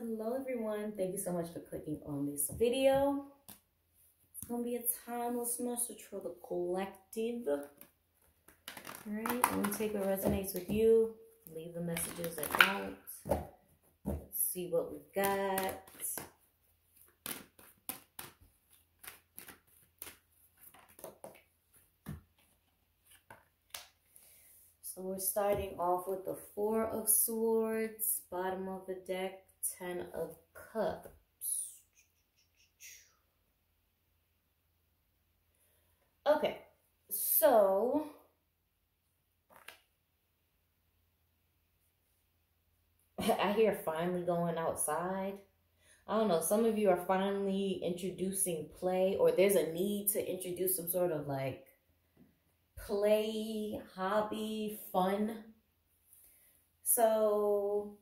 Hello everyone, thank you so much for clicking on this video. It's gonna be a timeless message for the collective. All right, I'm gonna take what resonates with you, leave the messages that don't. Let's see what we've got. So we're starting off with the Four of Swords, bottom of the deck, 10 of Cups. Okay, so I hear finally going outside. I don't know, some of you are finally introducing play, or there's a need to introduce some sort of like play, hobby, fun. So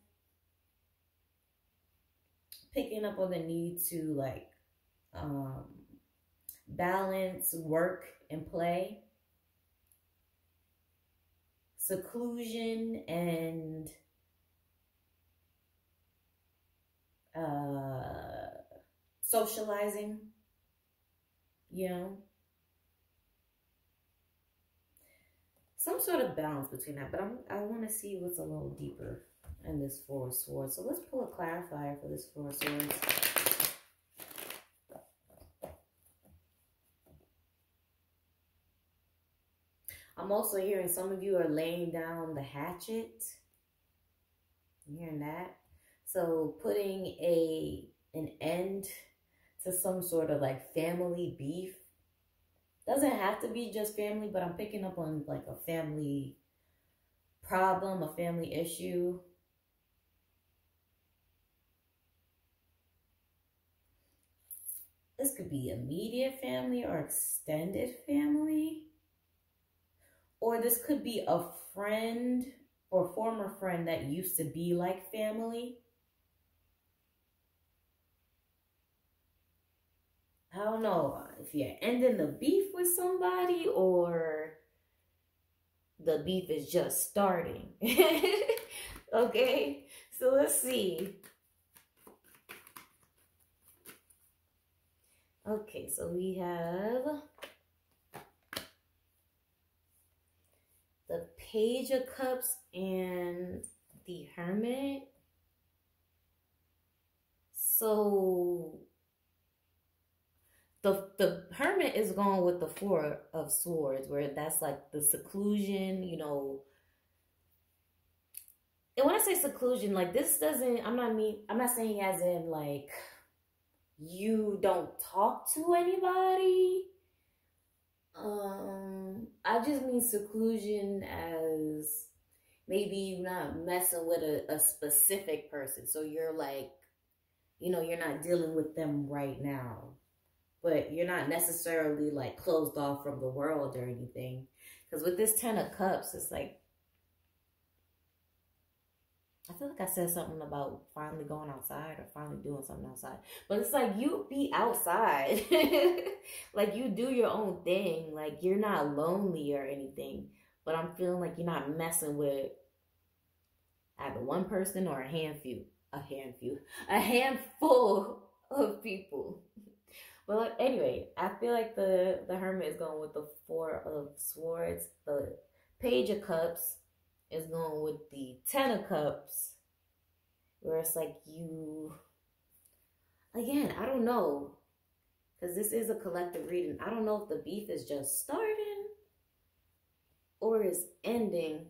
picking up on the need to like balance work and play, seclusion and socializing, you know, some sort of balance between that. But I want to see what's a little deeper in this Four of Swords. So let's pull a clarifier for this Four of Swords. I'm also hearing some of you are laying down the hatchet. I'm hearing that. So putting an end to some sort of like family beef. Doesn't have to be just family, but I'm picking up on like a family problem, a family issue. This could be immediate family or extended family. Or this could be a friend or former friend that used to be like family. I don't know if you're ending the beef with somebody or the beef is just starting. Okay, so let's see. Okay, so we have the Page of Cups and the Hermit. So the Hermit is going with the Four of Swords, where that's like the seclusion, you know. And when I say seclusion, like this doesn't, I'm not saying as in like you don't talk to anybody. I just mean seclusion as maybe you're not messing with a specific person. So you're like, you know, you're not dealing with them right now. But you're not necessarily like closed off from the world or anything. Because with this 10 of Cups, it's like, I feel like I said something about finally going outside or finally doing something outside. But it's like you be outside. Like you do your own thing. Like you're not lonely or anything. But I'm feeling like you're not messing with either one person or a handful of people. But anyway, I feel like the Hermit is going with the Four of Swords. The Page of Cups is going with the 10 of Cups. Where it's like you... Again, I don't know. Because this is a collective reading. I don't know if the beef is just starting or is ending.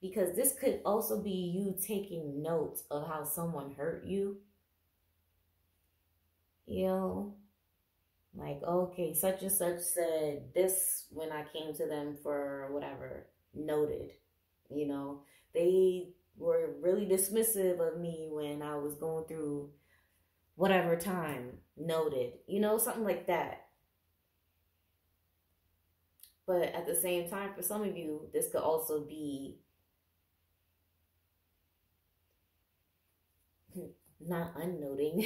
Because this could also be you taking notes of how someone hurt you. You know, like, okay, such and such said this when I came to them for whatever, noted. You know, they were really dismissive of me when I was going through whatever time, noted. You know, something like that. But at the same time, for some of you, this could also be not unnoting,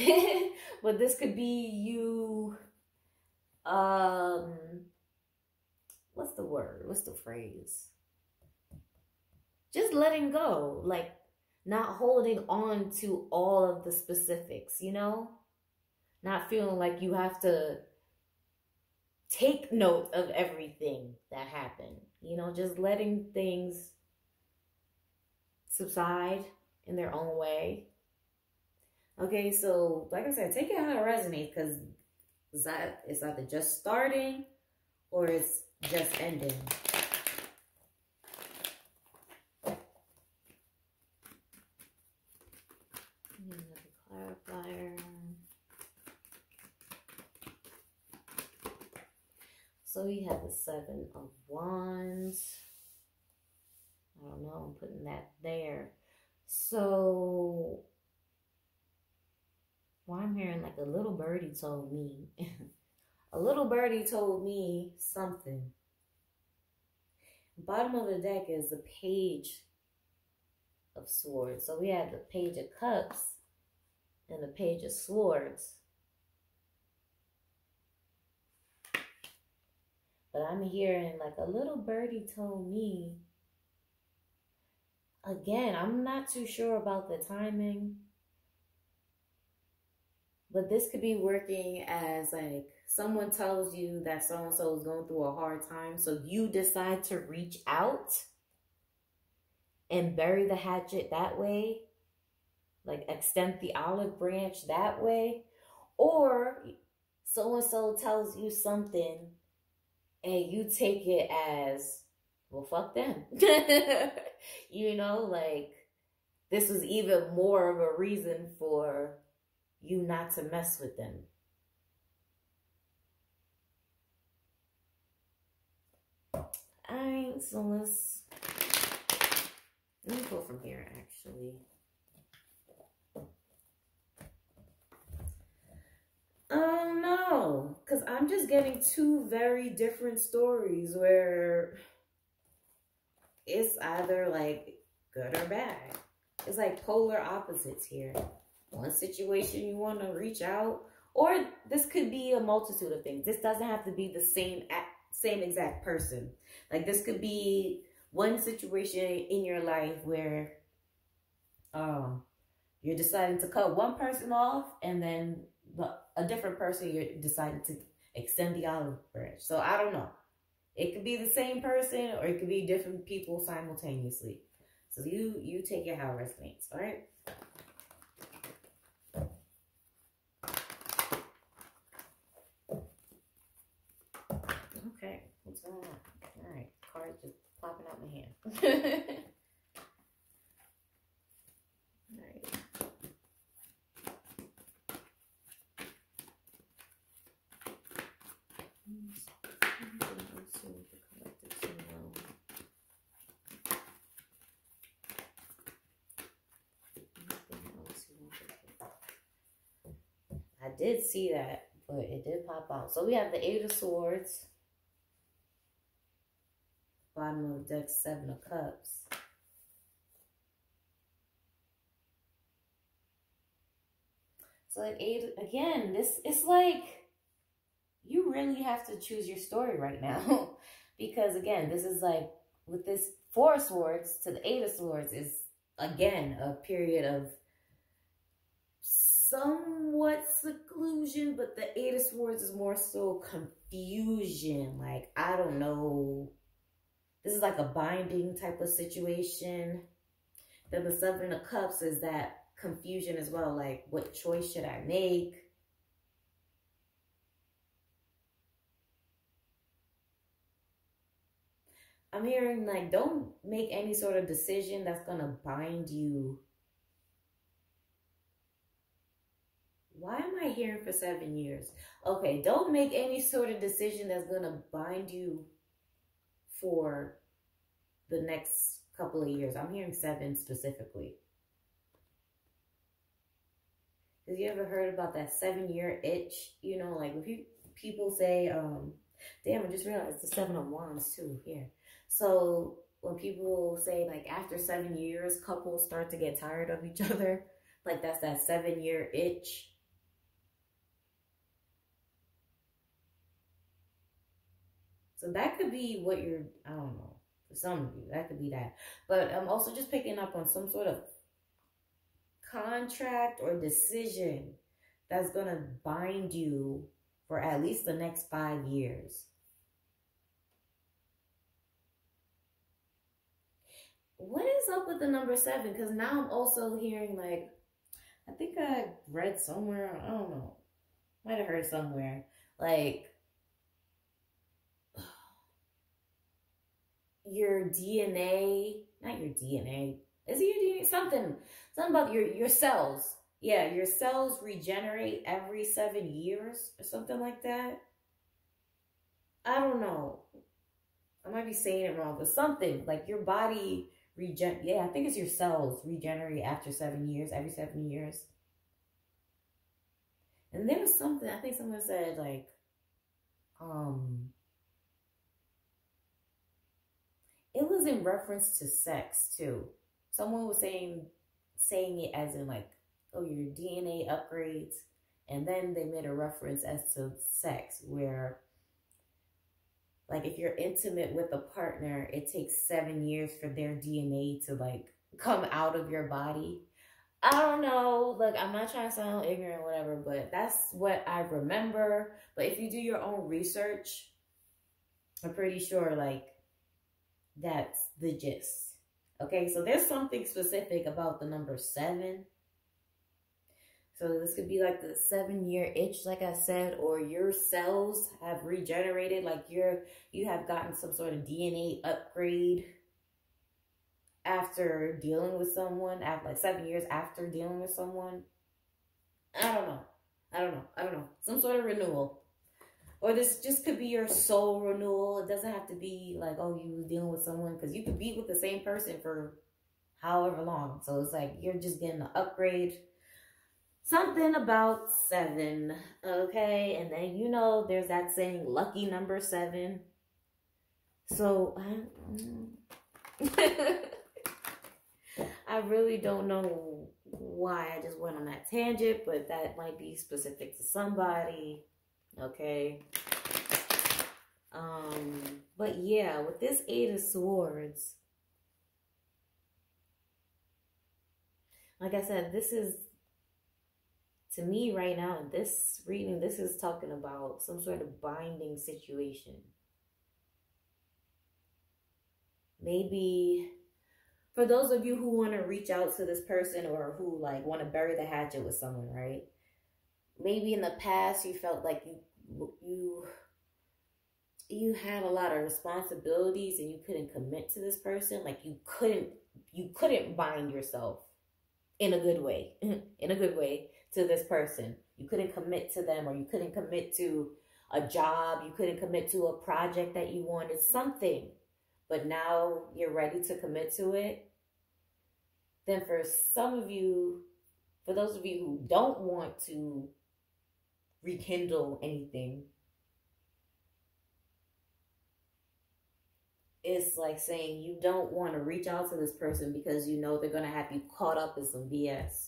but this could be you, what's the word? What's the phrase? just letting go, like not holding on to all of the specifics, you know? Not feeling like you have to take note of everything that happened, you know, just letting things subside in their own way. Okay, so like I said, take it how it resonates, because it's either just starting or it's just ending. Another clarifier. So we have the 7 of Wands. I don't know, I'm putting that there. So, well, I'm hearing like a little birdie told me. A little birdie told me something. Bottom of the deck is the Page of Swords. So we have the Page of Cups and the Page of Swords. But I'm hearing like a little birdie told me. Again, I'm not too sure about the timing. But this could be working as like someone tells you that so-and-so is going through a hard time. So you decide to reach out and bury the hatchet that way. Like extend the olive branch that way. Or so-and-so tells you something and you take it as, well, fuck them. You know, like, this is even more of a reason for you not to mess with them. Alright, so let me go from here, actually. Oh no, because I'm just getting two very different stories where it's either like good or bad. It's like polar opposites here. One situation you want to reach out, or this could be a multitude of things. This doesn't have to be the same exact person. Like this could be one situation in your life where you're deciding to cut one person off, and then a different person you're deciding to extend the olive branch. So I don't know. It could be the same person or it could be different people simultaneously. So you take it how it resonates, all right? Okay, what's going on? All right, cards just popping out my hand. All right. I did see that, but it did pop out. So we have the 8 of Swords. Bottom of the deck, 7 of Cups. So at 8, again, it's like you really have to choose your story right now. Because again, this is like, with this 4 of Swords to the 8 of Swords is, again, a period of somewhat seclusion, but the 8 of Swords is more so confusion. Like, I don't know. This is like a binding type of situation. Then the 7 of Cups is that confusion as well. Like, what choice should I make? I'm hearing like, don't make any sort of decision that's going to bind you. Why am I hearing for 7 years? Okay, don't make any sort of decision that's going to bind you for the next couple of years. I'm hearing 7 specifically. Have you ever heard about that 7-year itch? You know, like if people say, damn, I just realized the 7 of Wands too here. So when people say like after 7 years, couples start to get tired of each other, like that's that 7-year itch. So that could be what you're, I don't know. For some of you, that could be that. But I'm also just picking up on some sort of contract or decision that's going to bind you for at least the next 5 years. What is up with the number 7? Because now I'm also hearing, like, I think I read somewhere, I don't know, might have heard somewhere, like, your DNA, not your DNA, is it your DNA? Something about your cells. Yeah, your cells regenerate every 7 years or something like that. I don't know. I might be saying it wrong, but something like your body yeah, I think it's your cells regenerate after 7 years, every 7 years. And there was something, I think someone said like, it was in reference to sex too. Someone was saying it as in like, oh, your DNA upgrades. And then they made a reference as to sex, where like if you're intimate with a partner, it takes 7 years for their DNA to like come out of your body. I don't know. Look, I'm not trying to sound ignorant or whatever, but that's what I remember. But if you do your own research, I'm pretty sure like that's the gist. Okay, so there's something specific about the number 7. So this could be like the 7-year itch, like I said, or your cells have regenerated, like you have gotten some sort of DNA upgrade after dealing with someone, after like 7 years after dealing with someone. I don't know. Some sort of renewal. Or this just could be your soul renewal. It doesn't have to be like, oh, you was dealing with someone, because you could be with the same person for however long. So it's like you're just getting an upgrade. Something about 7, okay? And then, you know, there's that saying, lucky number 7. So, I really don't know why I just went on that tangent, but that might be specific to somebody, okay? But yeah, with this 8 of Swords, like I said, this is, to me right now, in this reading, this is talking about some sort of binding situation. Maybe for those of you who want to reach out to this person, or who like want to bury the hatchet with someone, right? Maybe in the past you felt like you had a lot of responsibilities and you couldn't commit to this person. Like you couldn't bind yourself in a good way, to this person. You couldn't commit to them, or you couldn't commit to a job. You couldn't commit to a project that you wanted, something. But now you're ready to commit to it. Then for some of you, for those of you who don't want to rekindle anything, it's like saying you don't want to reach out to this person because you know they're going to have you caught up in some BS.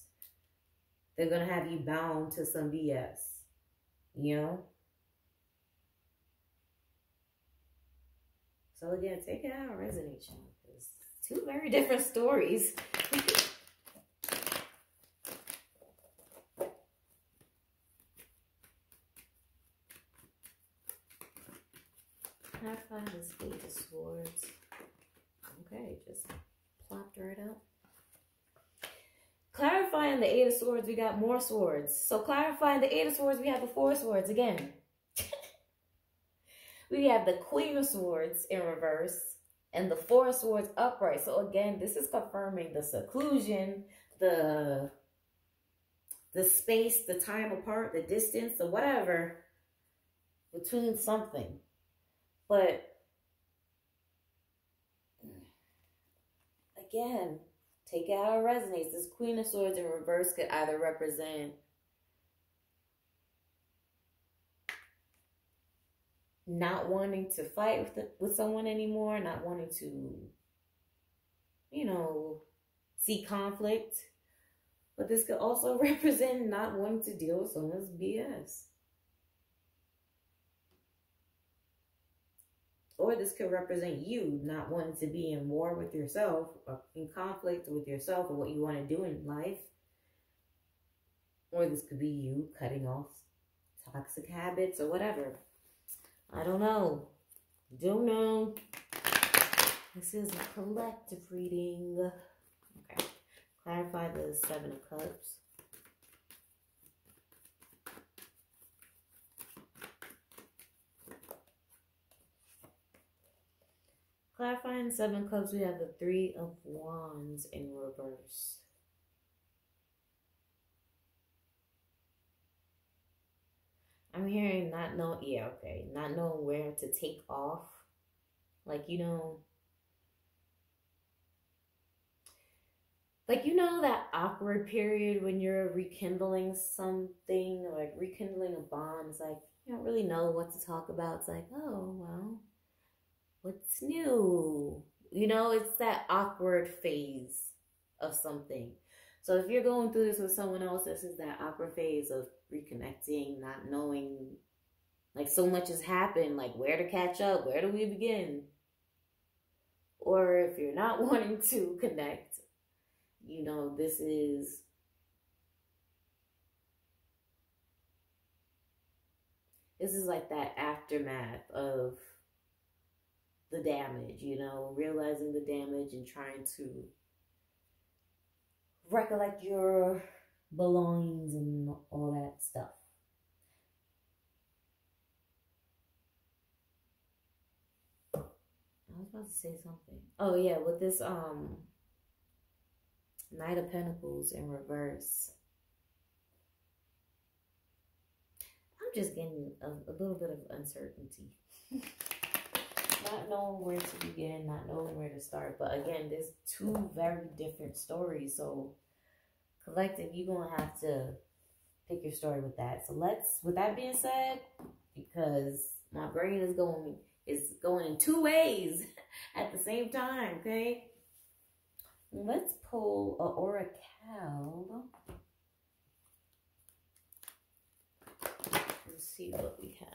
They're going to have you bound to some BS, you know? So again, take it out, resonate, y'all. It's 2 very different stories. Clarify this 8 of Swords. Okay, just plopped right up. Clarifying the 8 of Swords, we got more swords. So clarifying the 8 of Swords, we have the 4 of Swords again. We have the Queen of Swords in reverse and the 4 of Swords upright. So again, this is confirming the seclusion, the space, the time apart, the distance, or whatever between something. But again, take it how it resonates. This Queen of Swords in reverse could either represent not wanting to fight with someone anymore, not wanting to, you know, see conflict. But this could also represent not wanting to deal with someone's BS. Or this could represent you not wanting to be in war with yourself or in conflict with yourself or what you want to do in life. Or this could be you cutting off toxic habits or whatever. I don't know. Don't know. This is a collective reading. Okay. Clarify the Seven of Cups. Clarifying the Seven of Cups, we have the Three of Wands in reverse. I'm hearing not know, yeah, okay. Not knowing where to take off. Like, you know, that awkward period when you're rekindling something, like rekindling a bond. It's like, you don't really know what to talk about. It's like, oh, well, what's new? You know, it's that awkward phase of something. So if you're going through this with someone else, this is that awkward phase of reconnecting, not knowing, like so much has happened, like where to catch up, where do we begin? Or if you're not wanting to connect, you know, this is like that aftermath of the damage, you know, realizing the damage and trying to recollect your belongings and all that stuff. I was about to say something. Oh yeah, with this Knight of Pentacles in reverse. I'm just getting a little bit of uncertainty. Not knowing where to begin, not knowing where to start. But again, there's two very different stories. So collective, you're going to have to pick your story with that. So with that being said, because my brain is going in two ways at the same time, okay? Let's pull an oracle. Let's see what we have.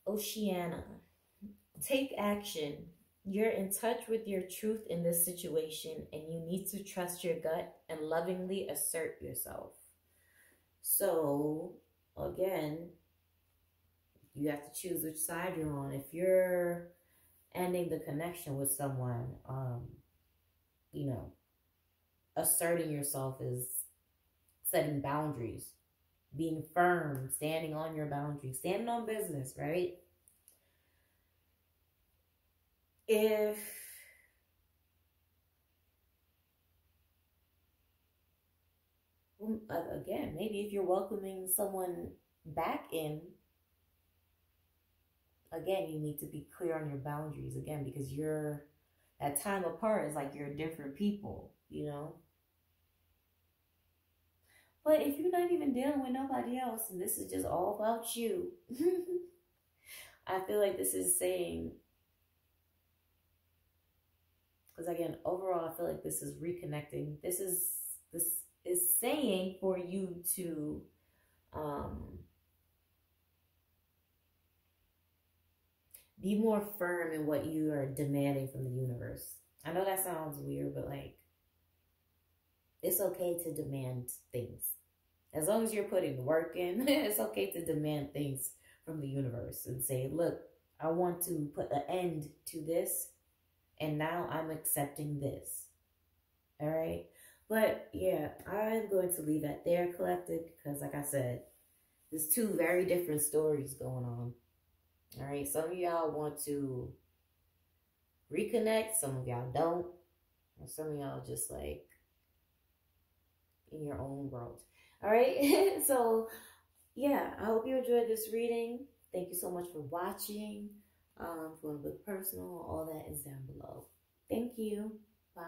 Oceana. Take action. You're in touch with your truth in this situation, and you need to trust your gut and lovingly assert yourself. So, again, you have to choose which side you're on. If you're ending the connection with someone, you know, asserting yourself is setting boundaries, being firm, standing on your boundaries, standing on business, right? If again, maybe if you're welcoming someone back in, again, you need to be clear on your boundaries again, because you're that time apart is like you're different people, you know. But if you're not even dealing with nobody else and this is just all about you, I feel like this is saying, because again, overall, I feel like this is reconnecting. This is saying for you to be more firm in what you are demanding from the universe. I know that sounds weird, but like, it's okay to demand things. As long as you're putting the work in, it's okay to demand things from the universe and say, look, I want to put an end to this, and now I'm accepting this. All right? But yeah, I'm going to leave it there, collective, because like I said, there's two very different stories going on. All right? Some of y'all want to reconnect. Some of y'all don't. And some of y'all just like in your own world. All right? So yeah, I hope you enjoyed this reading. Thank you so much for watching. If you want to book personal, all that is down below. Thank you. Bye.